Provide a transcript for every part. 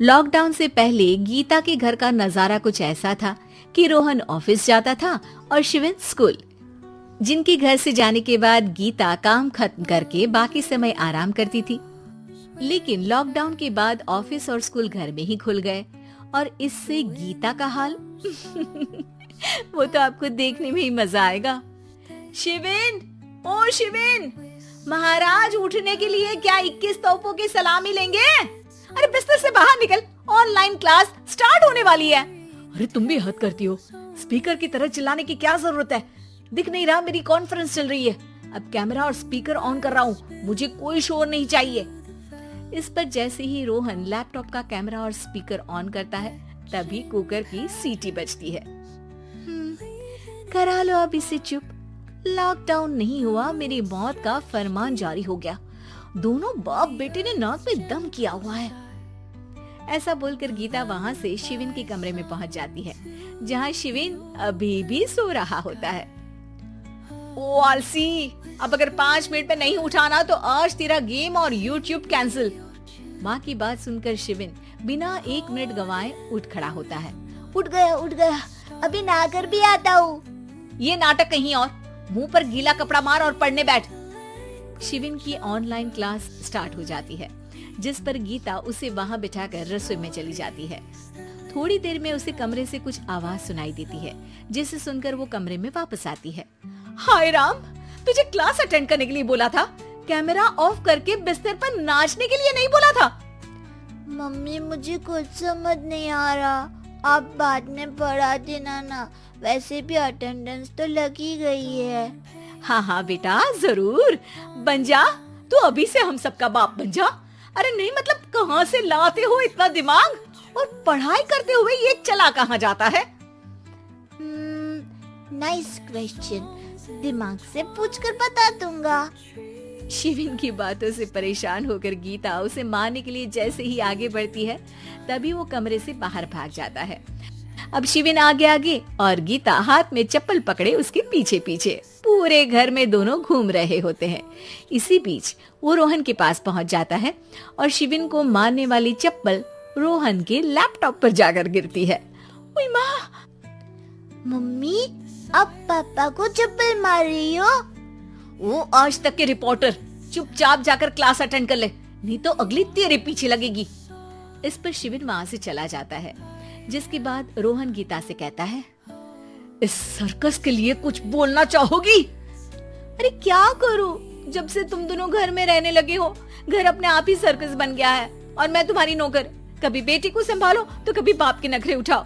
Lockdown से पहले गीता के घर का नजारा कुछ ऐसा था कि रोहन ऑफिस जाता था और शिविन स्कूल। जिनके घर से जाने के बाद गीता काम खत्म करके बाकी समय आराम करती थी। लेकिन लॉकडाउन के बाद ऑफिस और स्कूल घर में ही खुल गए और इससे गीता का हाल वो तो आपको देखने में ही मजा आएगा। शिविन, ओ शिविन, महाराज उठने के लिए क्या 21 तोपों की सलामी लेंगे? अरे बिस्तर से बाहर निकल, ऑनलाइन क्लास स्टार्ट होने वाली है। अरे तुम भी हद करती हो, स्पीकर की तरह चिल्लाने की क्या जरूरत है? दिख नहीं रहा मेरी कॉन्फ्रेंस चल रही है। अब कैमरा और स्पीकर ऑन कर रहा हूँ, मुझे कोई शोर नहीं चाहिए। इस पर जैसे ही रोहन लैपटॉप का कैमरा और स्पीकर ऑन करता है तभी कुकर की सीटी बजती है। करा लो अब इसे चुप। लॉकडाउन नहीं हुआ, मेरी मौत का फरमान जारी हो गया। दोनों बाप बेटे ने नाक में दम किया हुआ है। ऐसा बोलकर गीता वहाँ से शिविन के कमरे में पहुँच जाती है, जहाँ शिविन अभी भी सो रहा होता है। ओ आलसी, अब अगर 5 मिनट में नहीं उठाना तो आज तेरा गेम और यूट्यूब कैंसिल। माँ की बात सुनकर शिविन बिना 1 मिनट गंवाए उठ खड़ा होता है। उठ गया, अभी नहाकर भी आता हूँ। ये नाटक कहीं और, मुंह पर गीला कपड़ा मार और पढ़ने बैठ। शिविन की ऑनलाइन क्लास स्टार्ट हो जाती है, जिस पर गीता उसे वहाँ बिठाकर रसोई में चली जाती है। थोड़ी देर में उसे कमरे से कुछ आवाज सुनाई देती है, जिसे सुनकर वो कमरे में वापस आती है। हाय राम, तुझे क्लास अटेंड करने के लिए बोला था, कैमरा ऑफ करके बिस्तर पर नाचने के लिए नहीं बोला था। मम्मी मुझे कुछ समझ नहीं आ रहा, आप बाद में पढ़ा देना ना, वैसे भी अटेंडेंस तो लगी गई है। हाँ बेटा, जरूर बन जा, तू अभी से हम सबका बाप बन जा। अरे नहीं मतलब कहाँ से लाते हो इतना दिमाग, और पढ़ाई करते हुए ये चला कहाँ जाता है? नाइस क्वेश्चन, दिमाग से पूछकर बता दूंगा। शिविन की बातों से परेशान होकर गीता उसे मारने के लिए जैसे ही आगे बढ़ती है तभी वो कमरे से बाहर भाग जाता है। अब शिविन आगे और गीता हाथ में चप्पल पकड़े उसके पीछे पीछे पूरे घर में दोनों घूम रहे होते हैं। इसी बीच वो रोहन के पास पहुंच जाता है और शिविन को मारने वाली चप्पल रोहन के लैपटॉप पर जाकर गिरती है। ओए माँ! मम्मी, अब पापा को चप्पल मार रही हो? वो आज तक के रिपोर्टर, चुपचाप जाकर क्लास अटेंड कर ले, नहीं तो अगली तेरे पीछे लगेगी। इस पर शिविन वहाँ से चला जाता है, जिसके बाद रोहन गीता से कहता है, इस सर्कस के लिए कुछ बोलना चाहोगी? अरे क्या करूं, जब से तुम दोनों घर में रहने लगे हो, घर अपने आप ही सर्कस बन गया है और मैं तुम्हारी नौकर। कभी बेटी को संभालो तो कभी बाप के नखरे उठाओ।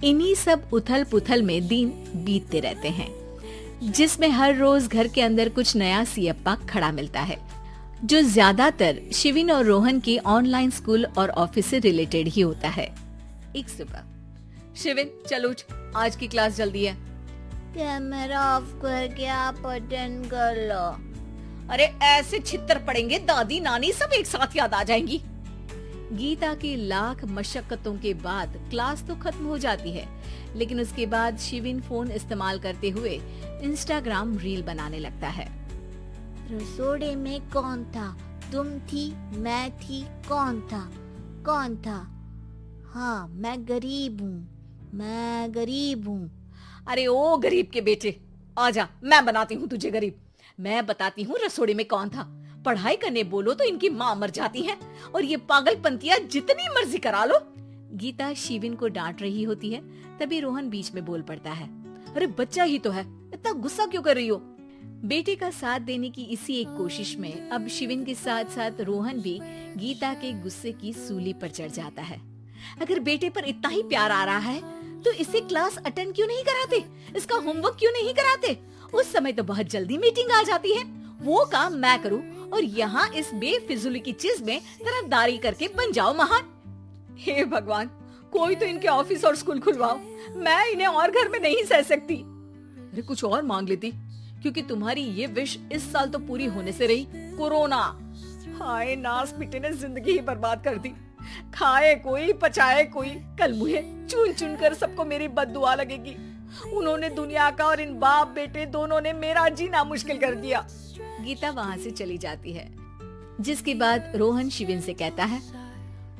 इन्हीं सब उथल पुथल में दिन बीतते रहते हैं, जिसमें हर रोज घर के अंदर कुछ नया सियप्पा खड़ा मिलता है, जो ज्यादातर शिविन और रोहन के ऑनलाइन स्कूल और ऑफिस से रिलेटेड ही होता है। एक सुबह, शिविन चल उठ, आज की क्लास जल्दी है। कैमरा ऑफ करके आप अटेंड कर लो। अरे ऐसे छित्तर पड़ेंगे, दादी नानी सब एक साथ याद आ जाएंगी। गीता की लाख मशक्कतों के बाद क्लास तो खत्म हो जाती है, लेकिन उसके बाद शिविन फोन इस्तेमाल करते हुए इंस्टाग्राम रील बनाने लगता है। रसोड़े में कौन था? तुम थी, मैं थी, कौन था? हाँ, मैं गरीब हूँ। अरे ओ गरीब के बेटे, आजा, मैं बनाती हूँ तुझे गरीब। मैं बताती हूँ रसोड़े में कौन था। पढ़ाई करने बोलो तो इनकी माँ मर जाती है और ये पागलपंतियाँ जितनी मर्जी करा लो। गीता शिविन को डांट रही होती है, तभी रोहन बीच में बोल पड़ता है। अरे बच्चा ही तो है, इतना गुस्सा क्यों कर रही हो? बेटे का साथ देने की इसी एक कोशिश में अब शिविन के साथ साथ रोहन भी गीता के गुस्से की सूली पर चढ़ जाता है। अगर बेटे पर इतना ही प्यार आ रहा है तो इसे क्लास अटेंड क्यों नहीं कराते, इसका होमवर्क क्यों नहीं कराते? उस समय तो बहुत जल्दी मीटिंग आ जाती है, वो काम मैं करूं और यहाँ इस बेफिजूली की चीज में तरफदारी करके बन जाओ महान। हे भगवान, कोई तो इनके ऑफिस और स्कूल खुलवाओ, मैं इन्हें और घर में नहीं सह सकती। अरे कुछ और मांग लेती, क्योंकि तुम्हारी ये विश इस साल तो पूरी होने से रही, कोरोना। हाय नास बेटे ने जिंदगी ही बर्बाद कर दी। खाए कोई पचाए कोई, कल मुझे चुन चुन कर सबको मेरी बद्दुआ लगेगी। उन्होंने दुनिया का और इन बाप बेटे दोनों ने मेरा जीना मुश्किल कर दिया। गीता वहाँ से चली जाती है, जिसके बाद रोहन शिविन से कहता है,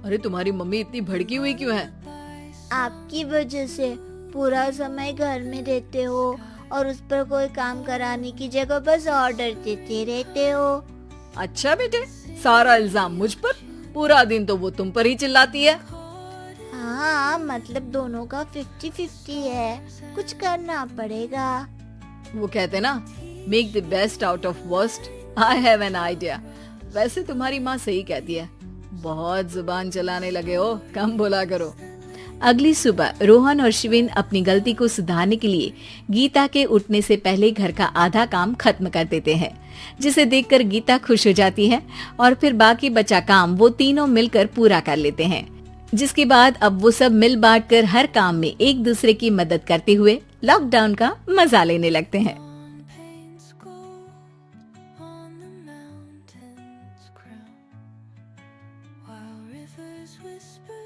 अरे तुम्हारी मम्मी इतनी भड़की हुई क्यों है? आपकी वजह से पूरा समय घर में रहते हो और उस पर कोई काम कराने की जगह बस ऑर्डर देते रहते हो। अच्छा बेटे, सारा इल्जाम मुझ पर? पूरा दिन तो वो तुम पर ही चिल्लाती है। हाँ, मतलब दोनों का 50-50 है, कुछ करना पड़ेगा। वो कहते ना, make the best out of worst. I have an idea. वैसे तुम्हारी माँ सही कहती है, बहुत जुबान चलाने लगे हो, कम बोला करो। अगली सुबह रोहन और शिविन अपनी गलती को सुधारने के लिए गीता के उठने से पहले घर का आधा काम खत्म कर देते हैं, जिसे देखकर गीता खुश हो जाती है और फिर बाकी बचा काम वो तीनों मिलकर पूरा कर लेते हैं। जिसके बाद अब वो सब मिल बांट कर हर काम में एक दूसरे की मदद करते हुए लॉकडाउन का मजा लेने लगते हैं। Paints go on the mountain's crown, while rivers whisper